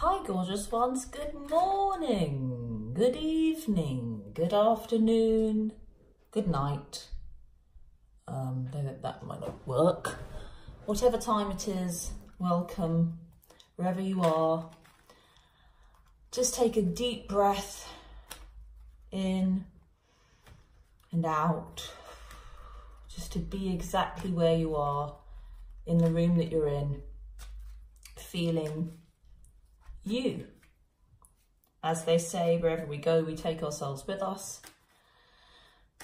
Hi gorgeous ones, good morning, good evening, good afternoon, good night. That might not work. Whatever time it is, welcome, wherever you are. Just take a deep breath in and out, just to be exactly where you are in the room that you're in, feeling you. As they say, wherever we go, we take ourselves with us.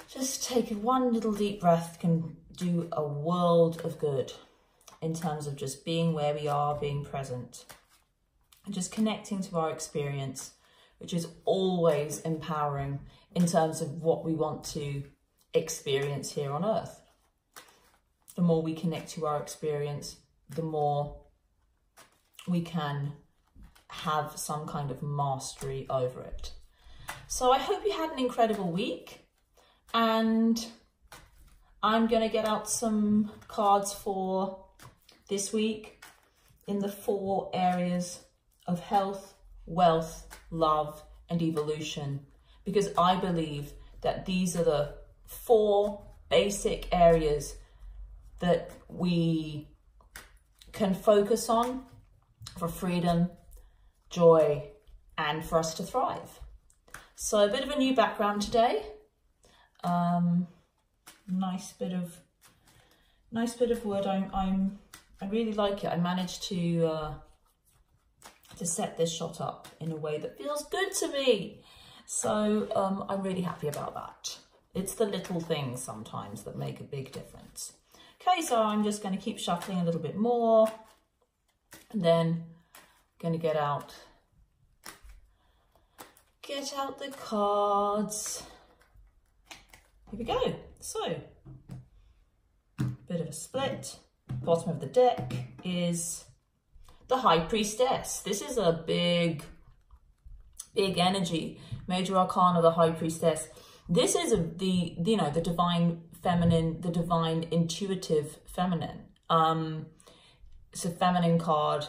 Just take one little deep breath can do a world of good in terms of just being where we are, being present, and just connecting to our experience, which is always empowering in terms of what we want to experience here on earth. The more we connect to our experience, the more we can have some kind of mastery over it. So I hope you had an incredible week, and I'm going to get out some cards for this week in the 4 areas of health, wealth, love, and evolution, because I believe that these are the 4 basic areas that we can focus on for freedom, joy, and for us to thrive. So a bit of a new background today. Nice bit of wood. I really like it. I managed to set this shot up in a way that feels good to me. So I'm really happy about that. It's the little things sometimes that make a big difference. Okay, so I'm just going to keep shuffling a little bit more, and then going to get out the cards. Here we go. So, bit of a split. Bottom of the deck is the High Priestess. This is a big energy. Major Arcana, the High Priestess. This is the divine feminine, the divine intuitive feminine. It's a feminine card,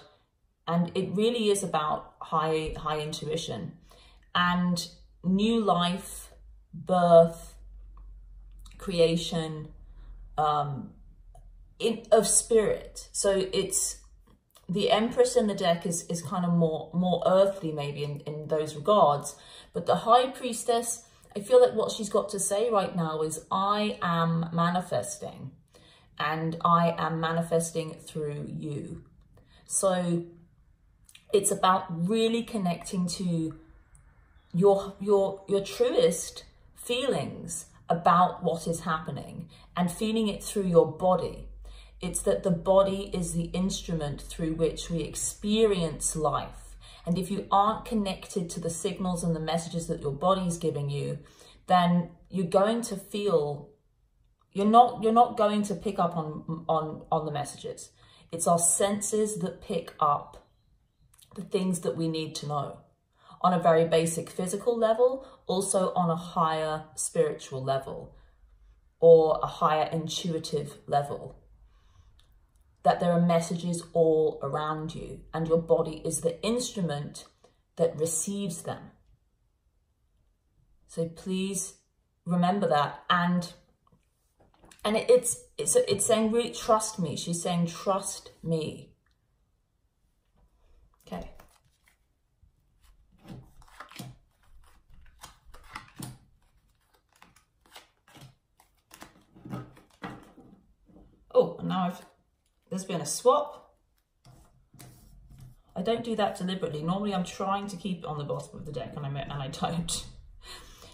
and it really is about high intuition and new life, birth, creation, of spirit. So it's the Empress in the deck is kind of more earthly maybe in those regards, but the High Priestess, I feel like what she's got to say right now is I am manifesting, and I am manifesting through you. So it's about really connecting to your truest feelings about what is happening and feeling it through your body. It's that the body is the instrument through which we experience life. And if you aren't connected to the signals and the messages that your body is giving you, then you're going to feel, you're not going to pick up on the messages. It's our senses that pick up the things that we need to know on a very basic physical level, also on a higher spiritual level or a higher intuitive level. That there are messages all around you, and your body is the instrument that receives them. So please remember that. And it's saying, really trust me. She's saying, trust me. Okay. Oh, and now there's been a swap. I don't do that deliberately. Normally I'm trying to keep it on the bottom of the deck, and I don't.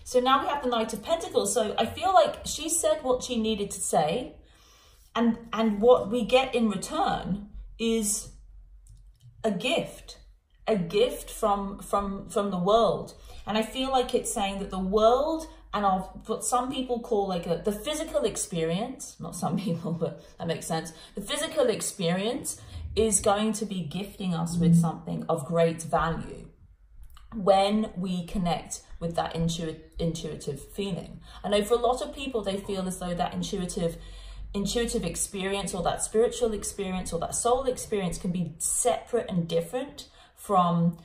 So now we have the Knight of Pentacles. So I feel like she said what she needed to say, and what we get in return is a gift from the world. And I feel like it's saying that the world, and what some people call like the physical experience, not some people, but that makes sense. The physical experience is going to be gifting us with something of great value when we connect with that intuitive feeling. I know for a lot of people, they feel as though that intuitive experience, or that spiritual experience, or that soul experience can be separate and different from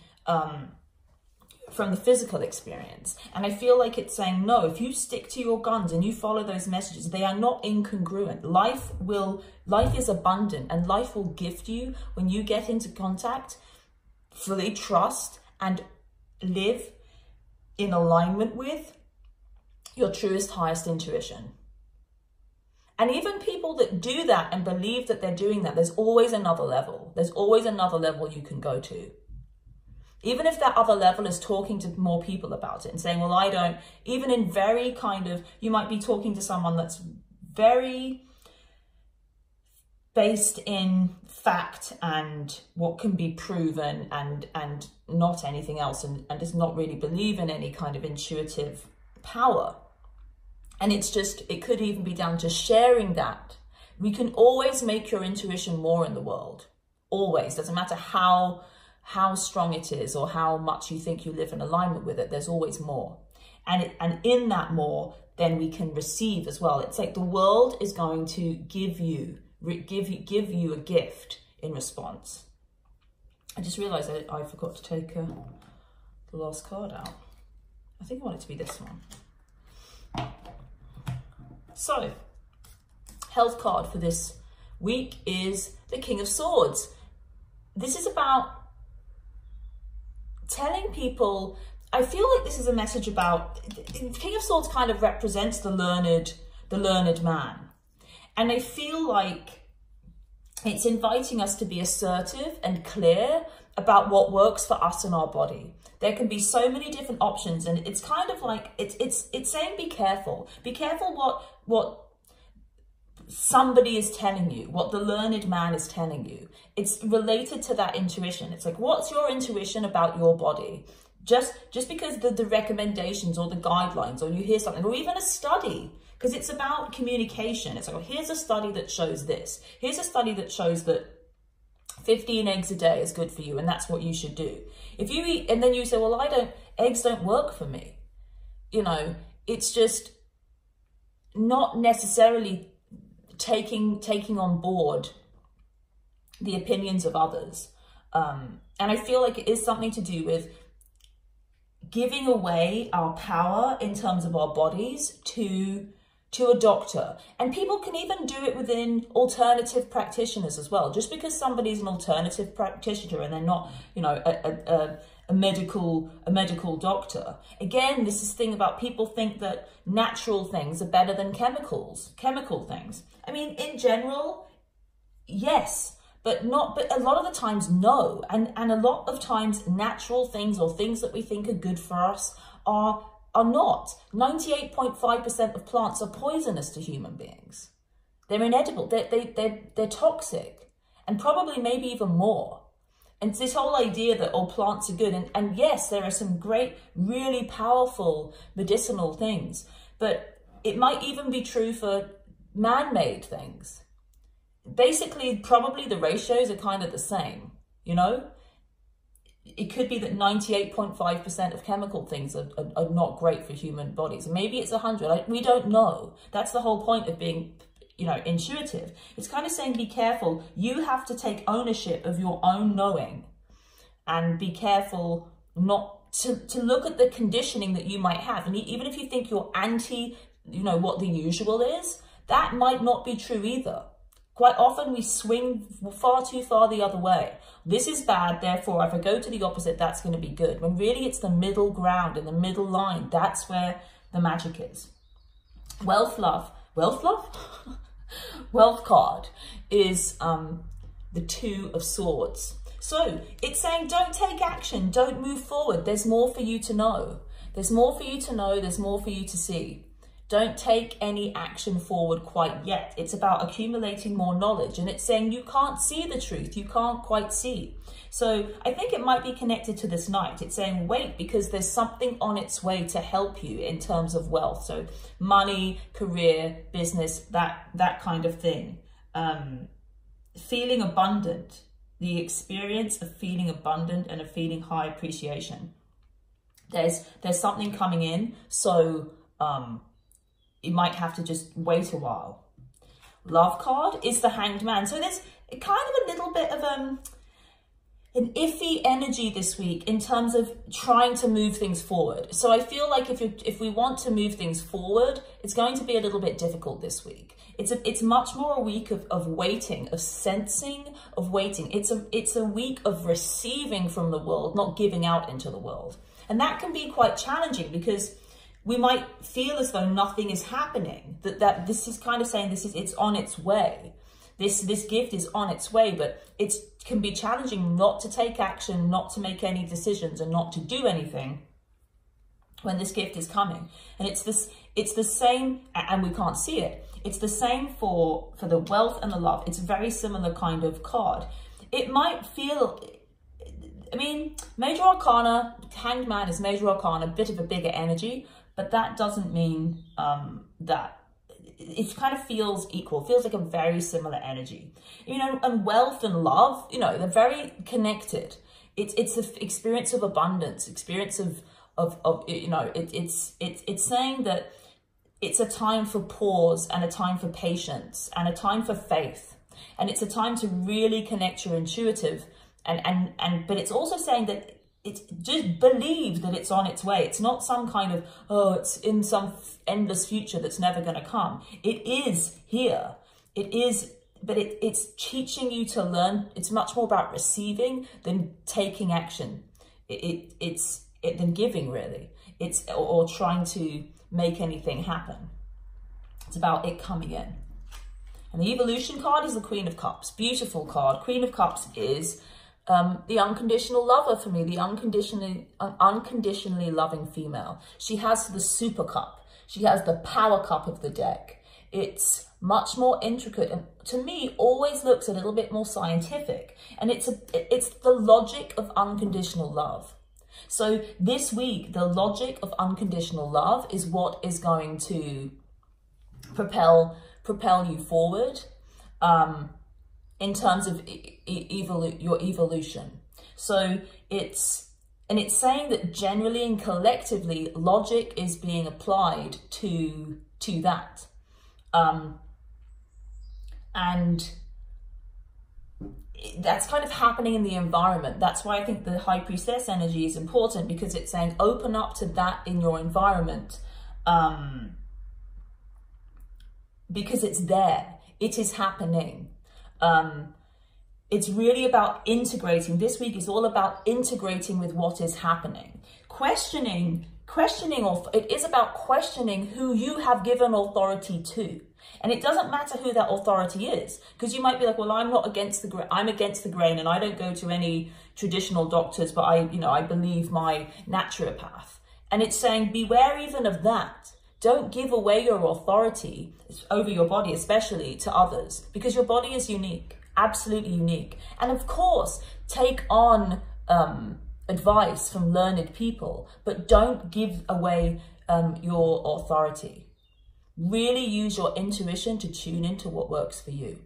the physical experience. And I feel like it's saying, no, if you stick to your guns and you follow those messages, they are not incongruent. Life is abundant, and life will gift you when you get into contact, fully trust and live in alignment with your truest, highest intuition. And even people that do that and believe that they're doing that, there's always another level. There's always another level you can go to. Even if that other level is talking to more people about it and saying, well, I don't, even in very kind of, you might be talking to someone that's very based in fact and what can be proven and not anything else, and does not really believe in any kind of intuitive power. And it's just, it could even be down to sharing that. We can always make your intuition more in the world. Always. Doesn't matter how strong it is or how much you think you live in alignment with it. There's always more. And in that more, then we can receive as well. It's like the world is going to give you a gift in response. I just realized I forgot to take the last card out. I think I want it to be this one. So, health card for this week is the King of Swords. This is about telling people, I feel like this is a message about, King of Swords kind of represents the learned man. And I feel like it's inviting us to be assertive and clear about what works for us in our body. There can be so many different options, and it's kind of like, it's saying be careful. Be careful what somebody is telling you, what the learned man is telling you. It's related to that intuition. It's like, what's your intuition about your body? Just because the recommendations or the guidelines, or you hear something, or even a study, because it's about communication. It's like, well, here's a study that shows this. Here's a study that shows that 15 eggs a day is good for you, and that's what you should do. If you eat, and then you say, well, eggs don't work for me. You know, it's just not necessarily taking on board the opinions of others. And I feel like it is something to do with giving away our power in terms of our bodies to a doctor. And people can even do it within alternative practitioners as well. Just because somebody's an alternative practitioner and they're not, you know, a medical doctor. Again, this is the thing about people think that natural things are better than chemical things. I mean, in general, yes, but a lot of the times, no. And a lot of times natural things or things that we think are good for us are not. 98.5% of plants are poisonous to human beings. They're inedible. They're toxic, and probably maybe even more. And it's this whole idea that all plants are good. And yes, there are some great, really powerful medicinal things, but it might even be true for man-made things. Basically, probably the ratios are kind of the same, you know? It could be that 98.5% of chemical things are not great for human bodies. Maybe it's 100. We don't know. That's the whole point of being, you know, intuitive. It's kind of saying, be careful. You have to take ownership of your own knowing, and be careful not to look at the conditioning that you might have. And even if you think you're anti, you know, what the usual is, that might not be true either. Quite often we swing far too far the other way. This is bad, therefore if I go to the opposite, that's going to be good. When really it's the middle ground and the middle line. That's where the magic is. Wealth card is the Two of Swords. So it's saying, don't take action, don't move forward. There's more for you to know. There's more for you to know. There's more for you to see. Don't take any action forward quite yet. It's about accumulating more knowledge. And it's saying you can't see the truth. You can't quite see. So I think it might be connected to this night. It's saying wait, because there's something on its way to help you in terms of wealth. So money, career, business, that kind of thing. Feeling abundant. The experience of feeling abundant and of feeling high appreciation. There's something coming in. So you might have to just wait a while. Love card is the Hanged Man. So there's kind of a little bit of an iffy energy this week in terms of trying to move things forward. So I feel like if we want to move things forward, it's going to be a little bit difficult this week. It's much more a week of waiting, of sensing, of waiting. It's a week of receiving from the world, not giving out into the world. And that can be quite challenging because we might feel as though nothing is happening, that this is kind of saying it's on its way. This gift is on its way, but it can be challenging not to take action, not to make any decisions, and not to do anything when this gift is coming. And it's the same, and we can't see it. It's the same for the wealth and the love. It's a very similar kind of card. It might feel, I mean, Major Arcana, Hanged Man is Major Arcana, a bit of a bigger energy, but that doesn't mean that it kind of feels equal, feels like a very similar energy, you know. And wealth and love, you know, they're very connected. It's an experience of abundance, experience of you know, it's saying that it's a time for pause and a time for patience and a time for faith, and it's a time to really connect your intuitive but it's also saying that it's just believe that it's on its way. It's not some kind of, oh, it's in some endless future that's never going to come. It is here. It is, but it's teaching you to learn. It's much more about receiving than taking action. It's than giving, really. It's or trying to make anything happen. It's about it coming in. And the evolution card is the Queen of Cups. Beautiful card. Queen of Cups is the unconditional lover for me, the unconditionally loving female. She has the super cup. She has the power cup of the deck. It's much more intricate and to me always looks a little bit more scientific. And it's the logic of unconditional love. So this week, the logic of unconditional love is what is going to propel you forward. In terms of your evolution. So it's saying that generally and collectively logic is being applied to that. And that's kind of happening in the environment. That's why I think the High Priestess energy is important, because it's saying open up to that in your environment, because it's there. It is happening. It's really about integrating. This week is all about integrating with what is happening. Questioning, it is about questioning who you have given authority to. And it doesn't matter who that authority is, because you might be like, well, I'm against the grain and I don't go to any traditional doctors, but I believe my naturopath. And it's saying, beware even of that. Don't give away your authority over your body, especially to others, because your body is unique, absolutely unique. And of course, take on advice from learned people, but don't give away your authority. Really use your intuition to tune into what works for you.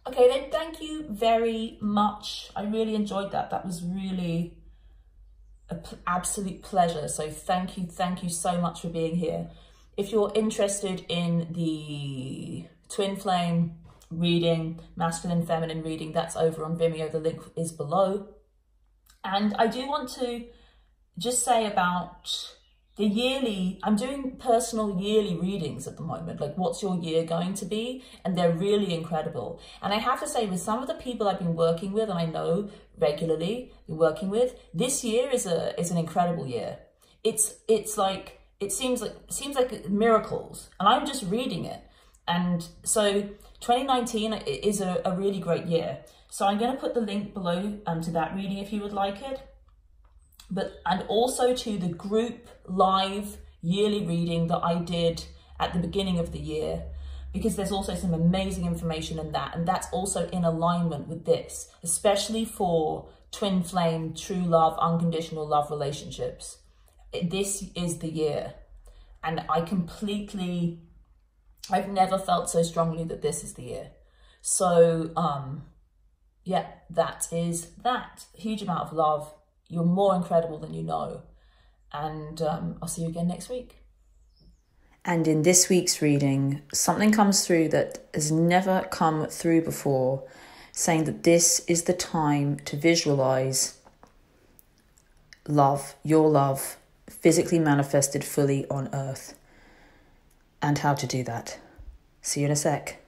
Okay, then thank you very much. I really enjoyed that. That was really an absolute pleasure. So thank you so much for being here. If you're interested in the twin flame reading, masculine, feminine reading, that's over on Vimeo. The link is below. And I do want to just say about the yearly, I'm doing personal yearly readings at the moment, like what's your year going to be? And they're really incredible. And I have to say, with some of the people I've been working with, and I know regularly been working with, this year is an incredible year. It seems like miracles, and I'm just reading it. And so 2019 is a really great year. So I'm going to put the link below to that reading if you would like it. And also to the group live yearly reading that I did at the beginning of the year, because there's also some amazing information in that. And that's also in alignment with this, especially for twin flame, true love, unconditional love relationships. This is the year. And I've never felt so strongly that this is the year. So, yeah, that is that. Huge amount of love. You're more incredible than you know. And I'll see you again next week. And in this week's reading, something comes through that has never come through before. saying that this is the time to visualize love, your love, physically manifested fully on earth, and how to do that. See you in a sec.